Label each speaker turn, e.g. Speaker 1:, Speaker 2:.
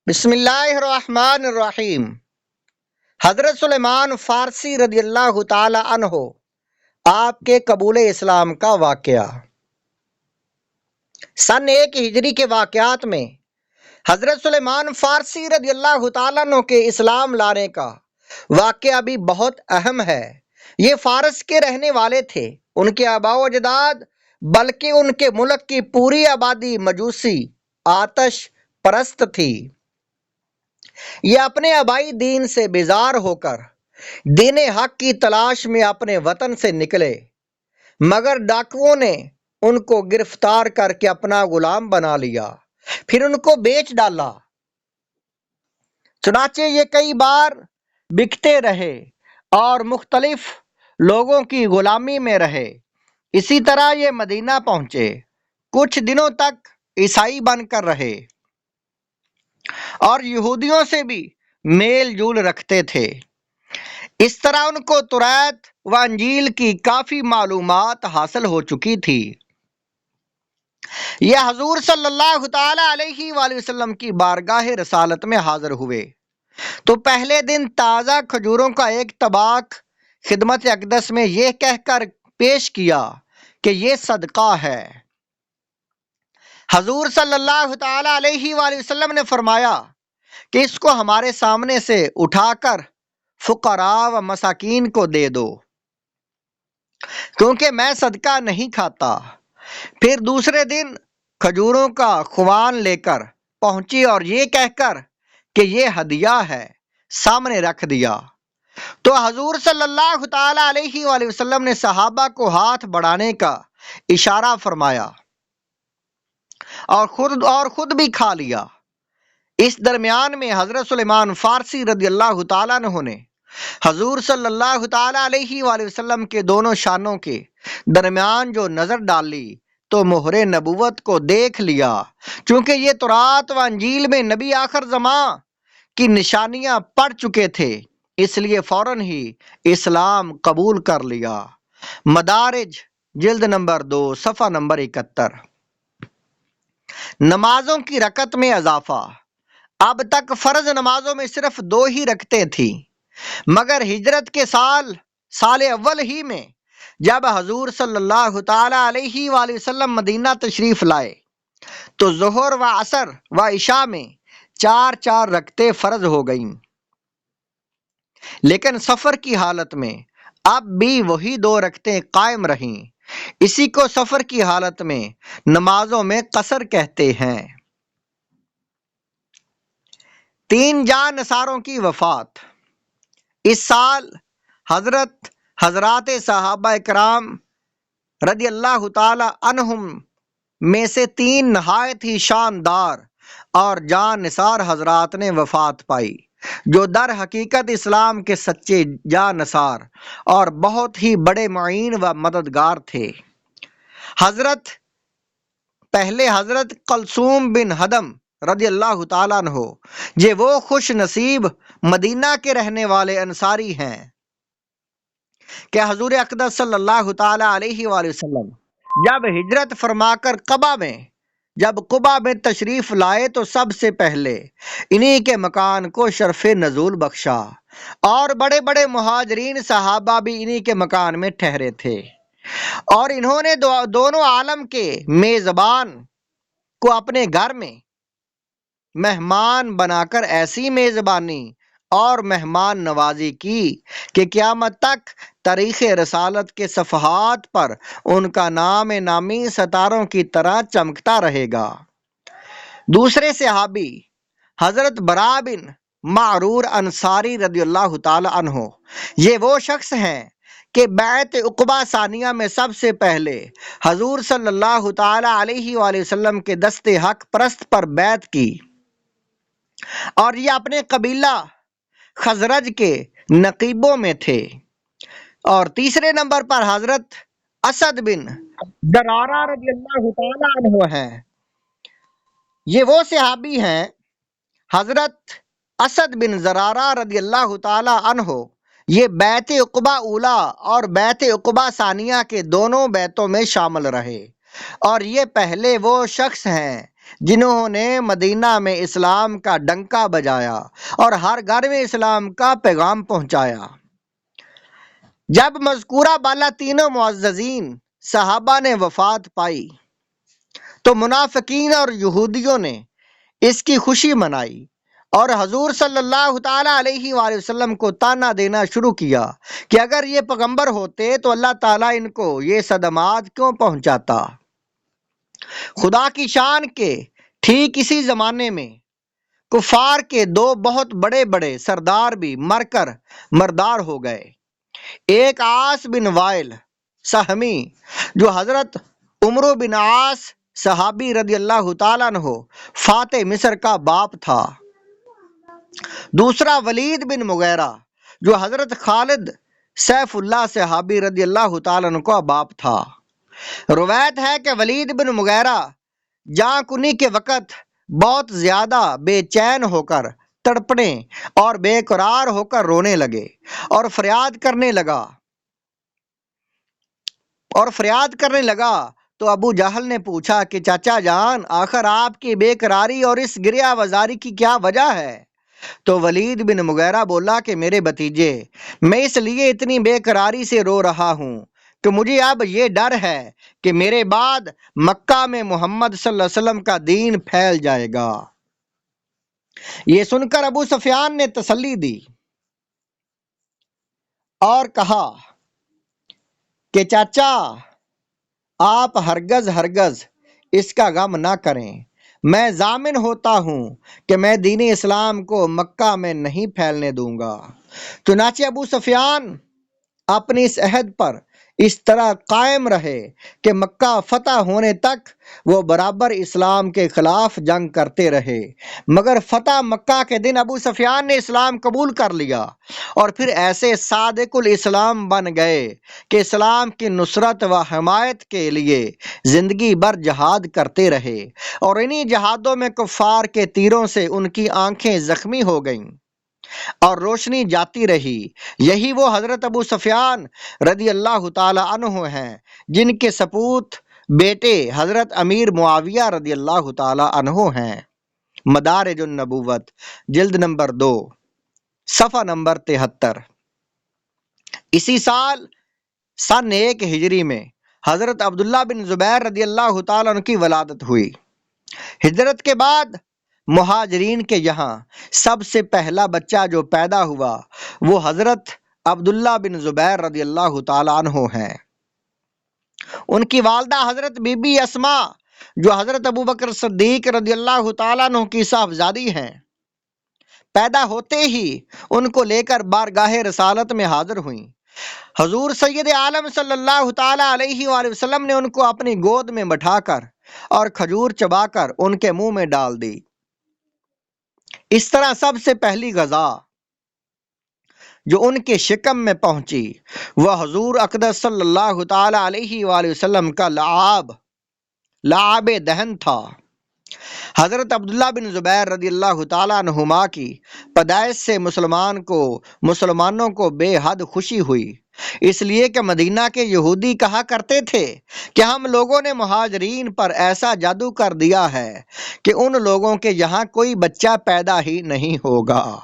Speaker 1: بسم اللہ الرحمن الرحیم۔ حضرت سلیمان فارسی رضی اللہ تعالی عنہ آپ کے قبول اسلام کا واقعہ۔ سن 1 ہجری کے واقعات میں حضرت سلیمان فارسی رضی اللہ تعالیٰ عنہ کے اسلام لانے کا واقعہ بھی بہت اہم ہے۔ یہ فارس کے رہنے والے تھے۔ ان کے آباء و اجداد بلکہ ان کے ملک کی پوری آبادی مجوسی آتش پرست تھی۔ یہ اپنے آبائی دین سے بیزار ہو کر دین حق کی تلاش میں اپنے وطن سے نکلے، مگر ڈاکوؤں نے ان کو گرفتار کر کے اپنا غلام بنا لیا، پھر ان کو بیچ ڈالا۔ چنانچہ یہ کئی بار بکتے رہے اور مختلف لوگوں کی غلامی میں رہے۔ اسی طرح یہ مدینہ پہنچے، کچھ دنوں تک عیسائی بن کر رہے اور یہودیوں سے بھی میل جول رکھتے تھے۔ اس طرح ان کو توریت و انجیل کی کافی معلومات حاصل ہو چکی تھی۔ یہ حضور صلی اللہ تعالی علیہ وآلہ وسلم کی بارگاہ رسالت میں حاضر ہوئے تو پہلے دن تازہ کھجوروں کا ایک طباق خدمت اقدس میں یہ کہہ کر پیش کیا کہ یہ صدقہ ہے۔ حضور صلی اللہ تعالی علیہ وآلہ وسلم نے فرمایا کہ اس کو ہمارے سامنے سے اٹھا کر فقراء و مساکین کو دے دو، کیونکہ میں صدقہ نہیں کھاتا۔ پھر دوسرے دن کھجوروں کا خوان لے کر پہنچی اور یہ کہہ کر کہ یہ ہدیہ ہے سامنے رکھ دیا تو حضور صلی اللہ تعالی علیہ وآلہ وسلم نے صحابہ کو ہاتھ بڑھانے کا اشارہ فرمایا اور خود بھی کھا لیا۔ اس درمیان میں حضرت سلیمان فارسی رضی اللہ تعالیٰ عنہ نے حضور صلی اللہ تعالی علیہ وآلہ وسلم کے دونوں شانوں کے درمیان جو نظر ڈالی تو مہر نبوت کو دیکھ لیا۔ چونکہ یہ تورات و انجیل میں نبی آخر زمان کی نشانیاں پڑھ چکے تھے، اس لیے فوراً ہی اسلام قبول کر لیا۔ مدارج جلد نمبر 2 صفحہ نمبر 71۔ نمازوں کی رکعت میں اضافہ۔ اب تک فرض نمازوں میں صرف 2 ہی رکعتیں تھیں، مگر ہجرت کے سال اول ہی میں جب حضور صلی اللہ تعالی علیہ وآلہ وسلم مدینہ تشریف لائے تو ظہر و عصر و عشاء میں 4 رکعتیں فرض ہو گئیں، لیکن سفر کی حالت میں اب بھی وہی 2 رکعتیں قائم رہیں۔ اسی کو سفر کی حالت میں نمازوں میں قصر کہتے ہیں۔ 3 جان نثاروں کی وفات۔ اس سال حضرات صحابہ کرام رضی اللہ تعالی عنہم میں سے 3 نہایت ہی شاندار اور جان نثار حضرات نے وفات پائی، جو در حقیقت اسلام کے سچے جان نثار اور بہت ہی بڑے معین و مددگار تھے۔ پہلے حضرت کلثوم بن ہدم رضی اللہ تعالیٰ عنہ، یہ وہ خوش نصیب مدینہ کے رہنے والے انصاری ہیں کہ حضور اقدس صلی اللہ تعالی علیہ وآلہ وسلم جب ہجرت فرما کر قبا میں تشریف لائے تو سب سے پہلے انہی کے مکان کو شرف نزول بخشا، اور بڑے بڑے مہاجرین صحابہ بھی انہی کے مکان میں ٹھہرے تھے، اور انہوں نے دونوں عالم کے میزبان کو اپنے گھر میں مہمان بنا کر ایسی میزبانی اور مہمان نوازی کی کہ قیامت تک تاریخ رسالت کے صفحات پر ان کا نام نامی ستاروں کی طرح چمکتا رہے گا۔ دوسرے صحابی حضرت براء بن معرور انصاری رضی اللہ تعالی عنہ، یہ وہ شخص ہیں کہ بیعت عقبہ ثانیہ میں سب سے پہلے حضور صلی اللہ تعالی علیہ وآلہ وسلم کے دست حق پرست پر بیعت کی، اور یہ اپنے قبیلہ خزرج کے نقیبوں میں تھے۔ اور تیسرے نمبر پر حضرت اسد بن زرارہ رضی اللہ تعالی عنہ ہیں۔ یہ وہ صحابی ہیں حضرت اسد بن زرارہ رضی اللہ تعالی عنہ، یہ بیعت عقبہ اولا اور بیعت عقبہ ثانیہ کے دونوں بیعتوں میں شامل رہے، اور یہ پہلے وہ شخص ہیں جنہوں نے مدینہ میں اسلام کا ڈنکا بجایا اور ہر گھر میں اسلام کا پیغام پہنچایا۔ جب مذکورہ بالا تینوں معززین صحابہ نے وفات پائی تو منافقین اور یہودیوں نے اس کی خوشی منائی اور حضور صلی اللہ تعالی علیہ وآلہ وسلم کو تانا دینا شروع کیا کہ اگر یہ پیغمبر ہوتے تو اللہ تعالیٰ ان کو یہ صدمات کیوں پہنچاتا۔ خدا کی شان کے ٹھیک اسی زمانے میں کفار کے دو بہت بڑے بڑے سردار بھی مر کر مردار ہو گئے۔ ایک عاص بن وائل سہمی جو حضرت عمرو بن عاص صحابی رضی اللہ تعالیٰ عنہ فاتح مصر کا باپ تھا۔ دوسرا ولید بن مغیرہ جو حضرت خالد سیف اللہ صحابی رضی اللہ تعالیٰ عنہ کا باپ تھا۔ روایت ہے کہ ولید بن مغیرہ جاں کنی کے وقت بہت زیادہ بے چین ہو کر تڑپنے اور بے قرار ہو کر رونے لگے اور فریاد کرنے لگا تو ابو جہل نے پوچھا کہ چاچا جان آخر آپ کی بے قراری اور اس گریہ وزاری کی کیا وجہ ہے؟ تو ولید بن مغیرہ بولا کہ میرے بھتیجے، میں اس لیے اتنی بے قراری سے رو رہا ہوں کہ مجھے اب یہ ڈر ہے کہ میرے بعد مکہ میں محمد صلی اللہ علیہ وسلم کا دین پھیل جائے گا۔ یہ سن کر ابو سفیان نے تسلی دی اور کہا کہ چاچا آپ ہرگز اس کا غم نہ کریں، میں ضامن ہوتا ہوں کہ میں دین اسلام کو مکہ میں نہیں پھیلنے دوں گا۔ چنانچہ ابو سفیان اپنی اس عہد پر اس طرح قائم رہے کہ مکہ فتح ہونے تک وہ برابر اسلام کے خلاف جنگ کرتے رہے، مگر فتح مکہ کے دن ابو سفیان نے اسلام قبول کر لیا اور پھر ایسے صادق الاسلام بن گئے کہ اسلام کی نصرت و حمایت کے لیے زندگی بھر جہاد کرتے رہے، اور انہی جہادوں میں کفار کے تیروں سے ان کی آنکھیں زخمی ہو گئیں اور روشنی جاتی رہی۔ یہی وہ حضرت ابو سفیان رضی اللہ تعالی عنہ ہیں جن کے سپوت بیٹے حضرت امیر معاویہ رضی اللہ تعالی عنہ ہیں۔ مدارج النبوت جلد نمبر 2 صفحہ نمبر 73۔ اسی سال سن 1 ہجری میں حضرت عبداللہ بن زبیر رضی اللہ تعالیٰ عنہ کی ولادت ہوئی۔ ہجرت کے بعد مہاجرین کے یہاں سب سے پہلا بچہ جو پیدا ہوا وہ حضرت عبداللہ بن زبیر رضی اللہ تعالیٰ عنہ ہیں۔ ان کی والدہ حضرت بی بی اسماء جو حضرت ابو بکر صدیق رضی اللہ تعالیٰ عنہ کی صاحبزادی ہیں، پیدا ہوتے ہی ان کو لے کر بارگاہ رسالت میں حاضر ہوئیں۔ حضور سید عالم صلی اللہ تعالیٰ علیہ وآلہ وسلم نے ان کو اپنی گود میں بٹھا کر اور کھجور چبا کر ان کے منہ میں ڈال دی۔ اس طرح سب سے پہلی غذا جو ان کے شکم میں پہنچی وہ حضور اقدس صلی اللہ تعالی علیہ وآلہ وسلم کا لعاب دہن تھا۔ حضرت عبداللہ بن زبیر رضی اللہ تعالیٰ عنہما کی پیدائش سے مسلمانوں کو بے حد خوشی ہوئی، اس لیے کہ مدینہ کے یہودی کہا کرتے تھے کہ ہم لوگوں نے مہاجرین پر ایسا جادو کر دیا ہے کہ ان لوگوں کے یہاں کوئی بچہ پیدا ہی نہیں ہوگا۔